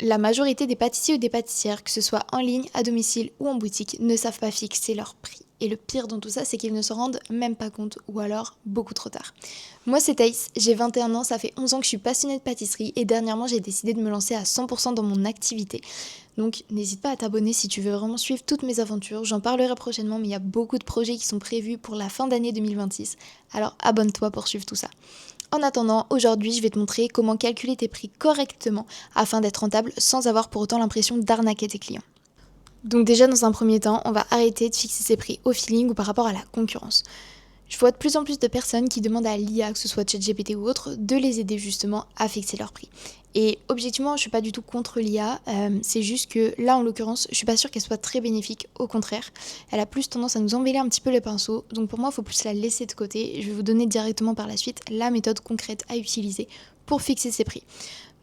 La majorité des pâtissiers ou des pâtissières, que ce soit en ligne, à domicile ou en boutique, ne savent pas fixer leur prix. Et le pire dans tout ça, c'est qu'ils ne se rendent même pas compte, ou alors beaucoup trop tard. Moi, c'est Thaïs, j'ai 21 ans, ça fait 11 ans que je suis passionnée de pâtisserie et dernièrement, j'ai décidé de me lancer à 100% dans mon activité. Donc, n'hésite pas à t'abonner si tu veux vraiment suivre toutes mes aventures. J'en parlerai prochainement, mais il y a beaucoup de projets qui sont prévus pour la fin d'année 2026. Alors, abonne-toi pour suivre tout ça. En attendant, aujourd'hui, je vais te montrer comment calculer tes prix correctement afin d'être rentable sans avoir pour autant l'impression d'arnaquer tes clients. Donc déjà, dans un premier temps, on va arrêter de fixer ses prix au feeling ou par rapport à la concurrence. Je vois de plus en plus de personnes qui demandent à l'IA, que ce soit ChatGPT ou autre, de les aider justement à fixer leur prix. Et objectivement, je suis pas du tout contre l'IA, c'est juste que là, en l'occurrence, je suis pas sûre qu'elle soit très bénéfique, au contraire. Elle a plus tendance à nous emmêler un petit peu les pinceaux, donc pour moi, il faut plus la laisser de côté. Je vais vous donner directement par la suite la méthode concrète à utiliser pour fixer ses prix.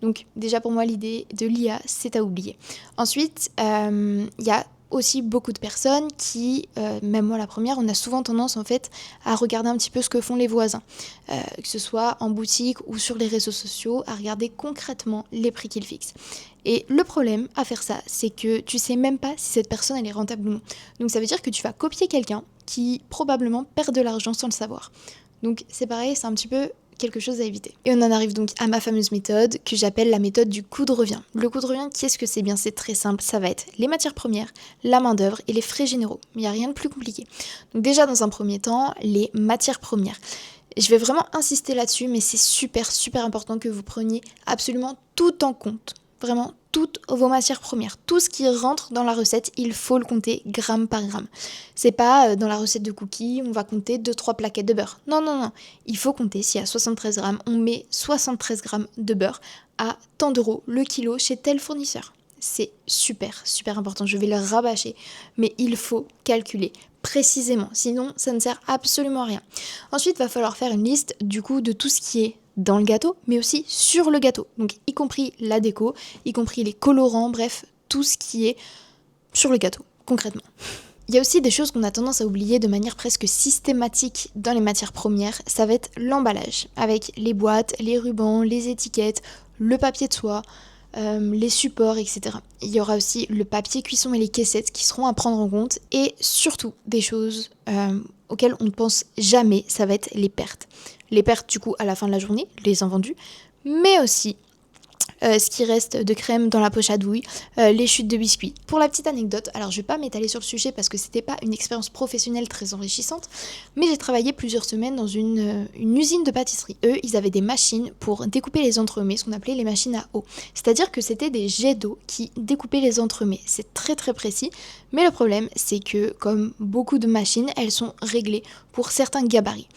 Donc déjà pour moi l'idée de l'IA c'est à oublier. Ensuite il y a aussi beaucoup de personnes qui, même moi la première, on a souvent tendance en fait à regarder un petit peu ce que font les voisins, que ce soit en boutique ou sur les réseaux sociaux, à regarder concrètement les prix qu'ils fixent. Et le problème à faire ça, c'est que tu sais même pas si cette personne elle est rentable ou non. Donc ça veut dire que tu vas copier quelqu'un qui probablement perd de l'argent sans le savoir. Donc c'est pareil, c'est un petit peu quelque chose à éviter. Et on en arrive donc à ma fameuse méthode que j'appelle la méthode du coût de revient. Le coût de revient, qu'est-ce que c'est? Bien, c'est très simple, ça va être les matières premières, la main-d'œuvre et les frais généraux. Mais il n'y a rien de plus compliqué. Donc déjà dans un premier temps, les matières premières. Je vais vraiment insister là-dessus, mais c'est super important que vous preniez absolument tout en compte. Vraiment toutes vos matières premières, tout ce qui rentre dans la recette, il faut le compter gramme par gramme. C'est pas dans la recette de cookies, on va compter 2-3 plaquettes de beurre. Non. Il faut compter, s'il y a 73 grammes, on met 73 grammes de beurre à tant d'euros le kilo chez tel fournisseur. C'est super important, je vais le rabâcher, mais il faut calculer précisément, sinon ça ne sert absolument à rien. Ensuite, il va falloir faire une liste du coup de tout ce qui est dans le gâteau, mais aussi sur le gâteau. Donc y compris la déco, y compris les colorants, bref, tout ce qui est sur le gâteau, concrètement. Il y a aussi des choses qu'on a tendance à oublier de manière presque systématique dans les matières premières, ça va être l'emballage, avec les boîtes, les rubans, les étiquettes, le papier de soie, les supports, etc. Il y aura aussi le papier cuisson et les caissettes qui seront à prendre en compte, et surtout des choses auxquelles on ne pense jamais, ça va être les pertes. Les pertes du coup à la fin de la journée, les invendus, mais aussi ce qui reste de crème dans la poche à douille, les chutes de biscuits. Pour la petite anecdote, alors je vais pas m'étaler sur le sujet parce que c'était pas une expérience professionnelle très enrichissante, mais j'ai travaillé plusieurs semaines dans une usine de pâtisserie. Eux, ils avaient des machines pour découper les entremets, ce qu'on appelait les machines à eau. C'est-à-dire que c'était des jets d'eau qui découpaient les entremets. C'est très précis, mais le problème, c'est que comme beaucoup de machines, elles sont réglées pour certains gabarits.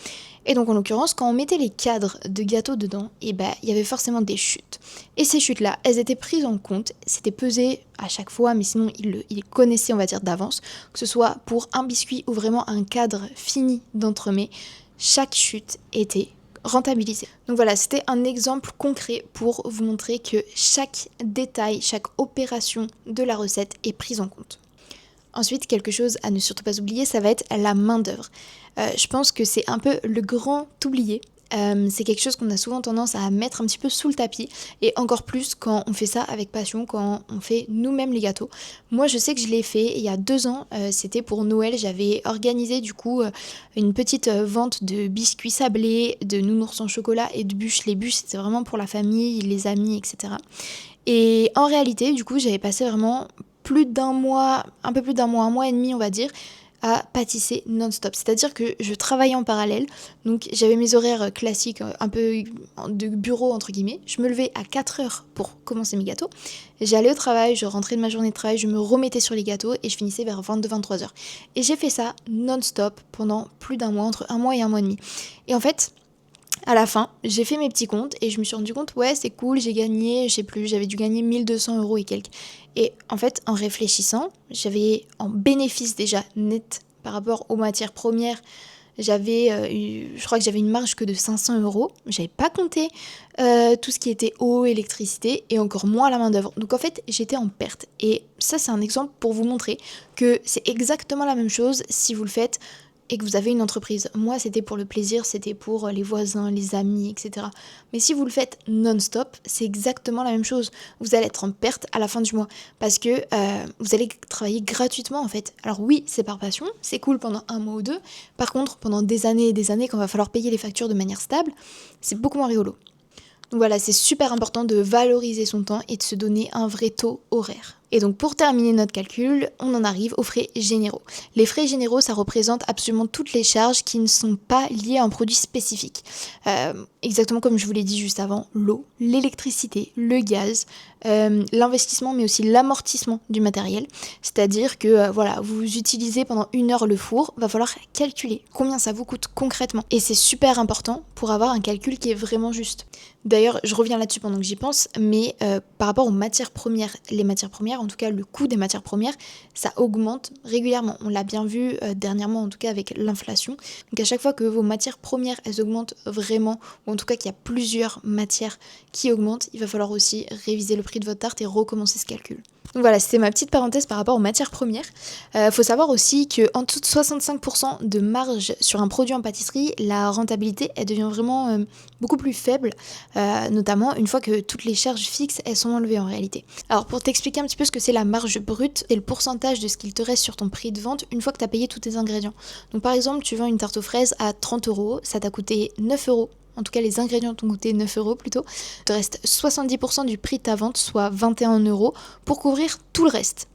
Et donc en l'occurrence, quand on mettait les cadres de gâteau dedans, il y avait forcément des chutes. Et ces chutes-là, elles étaient prises en compte, c'était pesé à chaque fois, mais sinon ils connaissaient, on va dire, d'avance, que ce soit pour un biscuit ou vraiment un cadre fini d'entremets, chaque chute était rentabilisée. Donc voilà, c'était un exemple concret pour vous montrer que chaque détail, chaque opération de la recette est prise en compte. Ensuite, quelque chose à ne surtout pas oublier, ça va être la main-d'œuvre. Je pense que c'est un peu le grand oublié. C'est quelque chose qu'on a souvent tendance à mettre un petit peu sous le tapis, et encore plus quand on fait ça avec passion, quand on fait nous-mêmes les gâteaux. Moi, je sais que je l'ai fait il y a 2 ans, c'était pour Noël, j'avais organisé du coup une petite vente de biscuits sablés, de nounours en chocolat et de bûches. Les bûches, c'était vraiment pour la famille, les amis, etc. Et en réalité, du coup, j'avais passé vraiment plus d'un mois, un peu plus d'un mois, un mois et demi, on va dire, à pâtisser non-stop. C'est-à-dire que je travaillais en parallèle, donc j'avais mes horaires classiques, un peu de bureau entre guillemets. Je me levais à 4 heures pour commencer mes gâteaux. J'allais au travail, je rentrais de ma journée de travail, je me remettais sur les gâteaux et je finissais vers 22-23 heures. Et j'ai fait ça non-stop pendant plus d'un mois, entre un mois et un mois et demi. Et en fait, à la fin, j'ai fait mes petits comptes et je me suis rendu compte, ouais, c'est cool, j'ai gagné, je sais plus, j'avais dû gagner 1200 euros et quelques. Et en fait, en réfléchissant, j'avais en bénéfice déjà net par rapport aux matières premières, je crois que j'avais une marge que de 500 euros. J'avais pas compté tout ce qui était eau, électricité et encore moins la main d'œuvre. Donc en fait, j'étais en perte. Et ça, c'est un exemple pour vous montrer que c'est exactement la même chose si vous le faites et que vous avez une entreprise. Moi, c'était pour le plaisir, c'était pour les voisins, les amis, etc. Mais si vous le faites non-stop, c'est exactement la même chose. Vous allez être en perte à la fin du mois parce que vous allez travailler gratuitement en fait. Alors oui, c'est par passion, c'est cool pendant un mois ou deux. Par contre, pendant des années et des années, quand il va falloir payer les factures de manière stable, c'est beaucoup moins rigolo. Donc voilà, c'est super important de valoriser son temps et de se donner un vrai taux horaire. Et donc pour terminer notre calcul, on en arrive aux frais généraux. Les frais généraux, ça représente absolument toutes les charges qui ne sont pas liées à un produit spécifique. Exactement comme je vous l'ai dit juste avant, l'eau, l'électricité, le gaz, l'investissement mais aussi l'amortissement du matériel. C'est-à-dire que voilà, vous utilisez pendant 1 heure le four, va falloir calculer combien ça vous coûte concrètement. Et c'est super important pour avoir un calcul qui est vraiment juste. D'ailleurs, je reviens là-dessus pendant que j'y pense, mais par rapport aux matières premières, les matières premières, en tout cas le coût des matières premières, ça augmente régulièrement. On l'a bien vu dernièrement, en tout cas avec l'inflation. Donc à chaque fois que vos matières premières, elles augmentent vraiment, ou en tout cas qu'il y a plusieurs matières qui augmentent, il va falloir aussi réviser le prix de votre tarte et recommencer ce calcul. Donc voilà, c'était ma petite parenthèse par rapport aux matières premières. Faut savoir aussi qu'en dessous de 65% de marge sur un produit en pâtisserie, la rentabilité, elle devient vraiment beaucoup plus faible, notamment une fois que toutes les charges fixes, elles sont enlevées en réalité. Alors pour t'expliquer un petit peu ce que c'est la marge brute, c'est le pourcentage de ce qu'il te reste sur ton prix de vente une fois que tu as payé tous tes ingrédients. Donc par exemple, tu vends une tarte aux fraises à 30€, ça t'a coûté 9€. En tout cas, les ingrédients t'ont coûté 9€, plutôt. Il te reste 70% du prix de ta vente, soit 21€, pour couvrir tout le reste.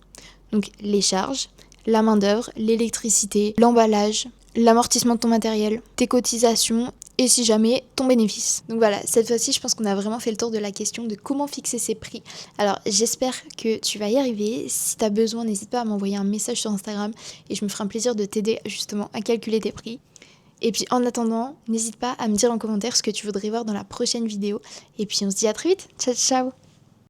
Donc les charges, la main-d'œuvre, l'électricité, l'emballage, l'amortissement de ton matériel, tes cotisations et si jamais ton bénéfice. Donc voilà, cette fois-ci, je pense qu'on a vraiment fait le tour de la question de comment fixer ses prix. Alors j'espère que tu vas y arriver. Si tu as besoin, n'hésite pas à m'envoyer un message sur Instagram et je me ferai un plaisir de t'aider justement à calculer tes prix. Et puis en attendant, n'hésite pas à me dire en commentaire ce que tu voudrais voir dans la prochaine vidéo. Et puis on se dit à très vite. Ciao ciao.